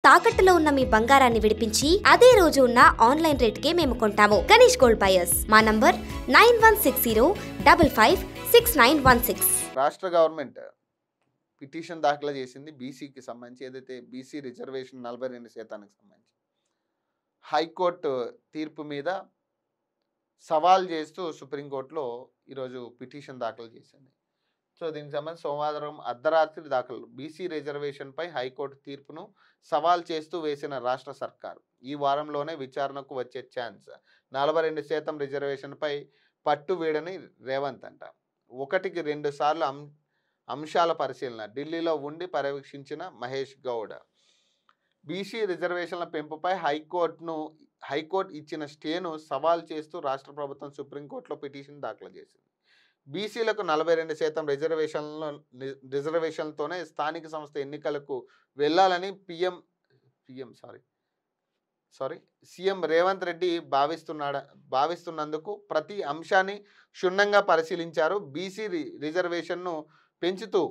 తాకట్టులో ఉన్న మీ బంగారాన్ని విడిపించి అదే రోజు ఉన్న ఆన్లైన్ రేటుకే మేము కొంటాము. Ganesh gold buyers. మా నంబర్ 9160556916. రాష్ట్ర గవర్నమెంట్ పిటిషన్ దాఖలు చేసింది బీసీకి సంబంధించి, ఏదైతే బీసీ రిజర్వేషన్ 42% సంబంధించి హైకోర్టు తీర్పు మీద సవాల్ చేస్తూ సుప్రీంకోర్టులో ఈరోజు పిటిషన్ దాఖలు చేసింది. సో దీనికి సంబంధించి సోమవారం అర్ధరాత్రి దాఖలు బీసీ రిజర్వేషన్పై హైకోర్టు తీర్పును సవాల్ చేస్తూ వేసిన రాష్ట్ర సర్కారు ఈ వారంలోనే విచారణకు వచ్చే ఛాన్స్. 42% రిజర్వేషన్పై పట్టు వీడని రేవంత్ అంట. 1కి 2 సార్లు అంశాల పరిశీలన ఢిల్లీలో ఉండి పర్యవేక్షించిన మహేష్ గౌడ్. బీసీ రిజర్వేషన్ల పెంపుపై హైకోర్టు ఇచ్చిన స్టేను సవాల్ చేస్తూ రాష్ట్ర ప్రభుత్వం సుప్రీంకోర్టులో పిటిషన్ దాఖలు చేసింది. బీసీలకు 42% రిజర్వేషన్లతోనే స్థానిక సంస్థ ఎన్నికలకు వెళ్లాలని సీఎం రేవంత్ రెడ్డి భావిస్తున్నందుకు ప్రతి అంశాన్ని క్షుణ్ణంగా పరిశీలించారు. బీసీ రిజర్వేషన్ను పెంచుతూ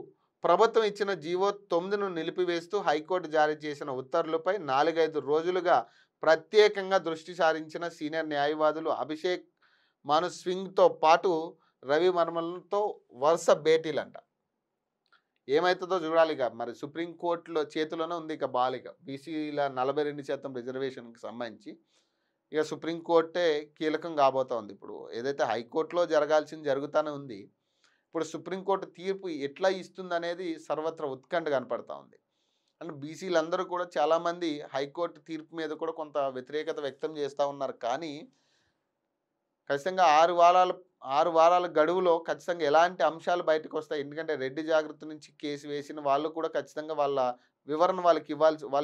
ప్రభుత్వం ఇచ్చిన జీవో 9ను నిలిపివేస్తూ హైకోర్టు జారీ చేసిన ఉత్తర్వులపై 4-5 రోజులుగా ప్రత్యేకంగా దృష్టి సారించిన సీనియర్ న్యాయవాదులు అభిషేక్ మను సింగ్తో పాటు రవి వర్మలతో వరుస భేటీలంట. ఏమవుతుందో చూడాలి. ఇక మరి సుప్రీంకోర్టులో చేతిలోనే ఉంది ఇక బాలిక బీసీల 42% రిజర్వేషన్కి సంబంధించి. ఇక సుప్రీంకోర్టే కీలకం కాబోతోంది. ఇప్పుడు ఏదైతే హైకోర్టులో జరగాల్సింది జరుగుతూనే ఉంది, ఇప్పుడు సుప్రీంకోర్టు తీర్పు ఎట్లా ఇస్తుందనేది సర్వత్ర ఉత్కంఠ కనపడతా ఉంది. అండ్ బీసీలందరూ కూడా చాలామంది హైకోర్టు తీర్పు మీద కూడా కొంత వ్యతిరేకత వ్యక్తం చేస్తూ ఉన్నారు. కానీ ఖచ్చితంగా 6 వారాల గడువులో ఖచ్చితంగా ఎలాంటి అంశాలు బయటకు వస్తాయి. ఎందుకంటే రెడ్డి జాగృతి నుంచి కేసు వేసిన వాళ్ళు కూడా ఖచ్చితంగా వాళ్ళ వివరణ వాళ్ళు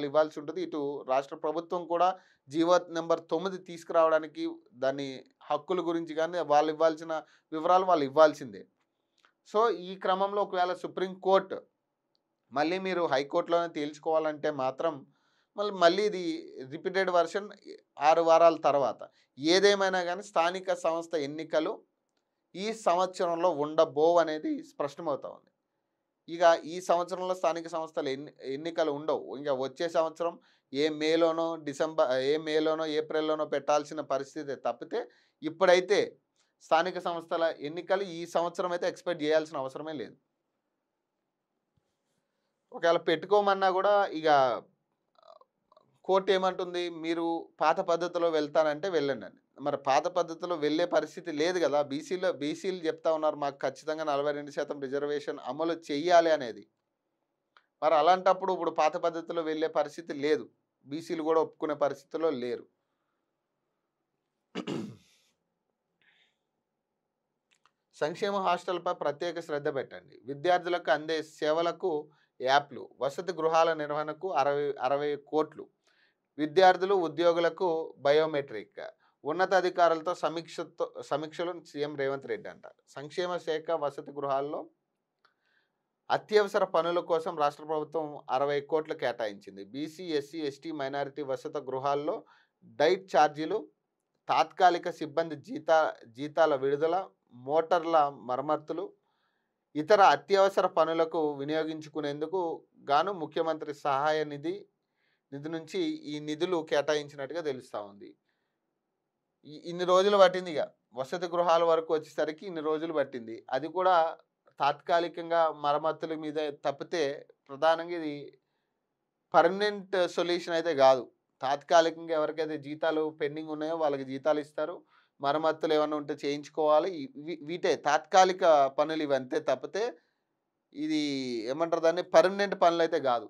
ఇవ్వాల్సి ఉంటుంది. ఇటు రాష్ట్ర ప్రభుత్వం కూడా జీవో నెంబర్ 9 తీసుకురావడానికి దాని హక్కుల గురించి కానీ వాళ్ళు ఇవ్వాల్సిన వివరాలు వాళ్ళు ఇవ్వాల్సిందే. సో ఈ క్రమంలో ఒకవేళ సుప్రీంకోర్టు మళ్ళీ మీరు హైకోర్టులోనే తేల్చుకోవాలంటే మాత్రం మళ్ళీ ఇది రిపీటెడ్ వర్షన్ 6 వారాల తర్వాత. ఏదేమైనా కానీ స్థానిక సంస్థ ఎన్నికలు ఈ సంవత్సరంలో ఉండబోవు అనేది స్పష్టమవుతా ఉంది. ఇక ఈ సంవత్సరంలో స్థానిక సంస్థలు ఎన్నికలు ఉండవు. ఇంకా వచ్చే సంవత్సరం ఏ మేలోనో ఏప్రిల్లోనో పెట్టాల్సిన పరిస్థితి తప్పితే ఇప్పుడైతే స్థానిక సంస్థల ఎన్నికలు ఈ సంవత్సరం అయితే ఎక్స్పెక్ట్ చేయాల్సిన అవసరమే లేదు. ఒకవేళ పెట్టుకోమన్నా కూడా ఇక కోర్టు ఏమంటుంది, మీరు పాత పద్ధతిలో వెళ్తానంటే వెళ్ళండి అని. మరి పాత పద్ధతిలో వెళ్ళే పరిస్థితి లేదు కదా. బీసీలు చెప్తా ఉన్నారు మాకు ఖచ్చితంగా 42% రిజర్వేషన్ అమలు చెయ్యాలి అనేది. మరి అలాంటప్పుడు ఇప్పుడు పాత పద్ధతిలో వెళ్ళే పరిస్థితి లేదు. బీసీలు కూడా ఒప్పుకునే పరిస్థితిలో లేరు. సంక్షేమ హాస్టల్పై ప్రత్యేక శ్రద్ధ పెట్టండి. విద్యార్థులకు అందే సేవలకు యాప్లు. వసతి గృహాల నిర్వహణకు 60 కోట్లు. విద్యార్థులు ఉద్యోగులకు బయోమెట్రిక్. ఉన్నతాధికారులతో సమీక్షలు సీఎం రేవంత్ రెడ్డి అంట. సంక్షేమ శాఖ వసతి గృహాల్లో అత్యవసర పనుల కోసం రాష్ట్ర ప్రభుత్వం 60 కోట్లు కేటాయించింది. బీసీ, ఎస్సీ, ఎస్టీ, మైనారిటీ వసతి గృహాల్లో డైట్ ఛార్జీలు, తాత్కాలిక సిబ్బంది జీతాల విడుదల, మోటార్ల మరమ్మతులు, ఇతర అత్యవసర పనులకు వినియోగించుకునేందుకు గాను ముఖ్యమంత్రి సహాయ నిధి నుంచి ఈ నిధులు కేటాయించినట్టుగా తెలుస్తూ ఉంది. ఇన్ని రోజులు పట్టింది. ఇక వసతి గృహాల వరకు వచ్చేసరికి ఇన్ని రోజులు పట్టింది. అది కూడా తాత్కాలికంగా మరమ్మతుల మీద తప్పితే ప్రధానంగా ఇది పర్మనెంట్ సొల్యూషన్ అయితే కాదు. తాత్కాలికంగా ఎవరికైతే జీతాలు పెండింగ్ ఉన్నాయో వాళ్ళకి జీతాలు ఇస్తారు. మరమ్మతులు ఏమైనా ఉంటే చేయించుకోవాలి. వీటే తాత్కాలిక పనులు ఇవి అంతే తప్పితే ఇది ఏమంటారు దాన్ని పర్మనెంట్ పనులు అయితే కాదు.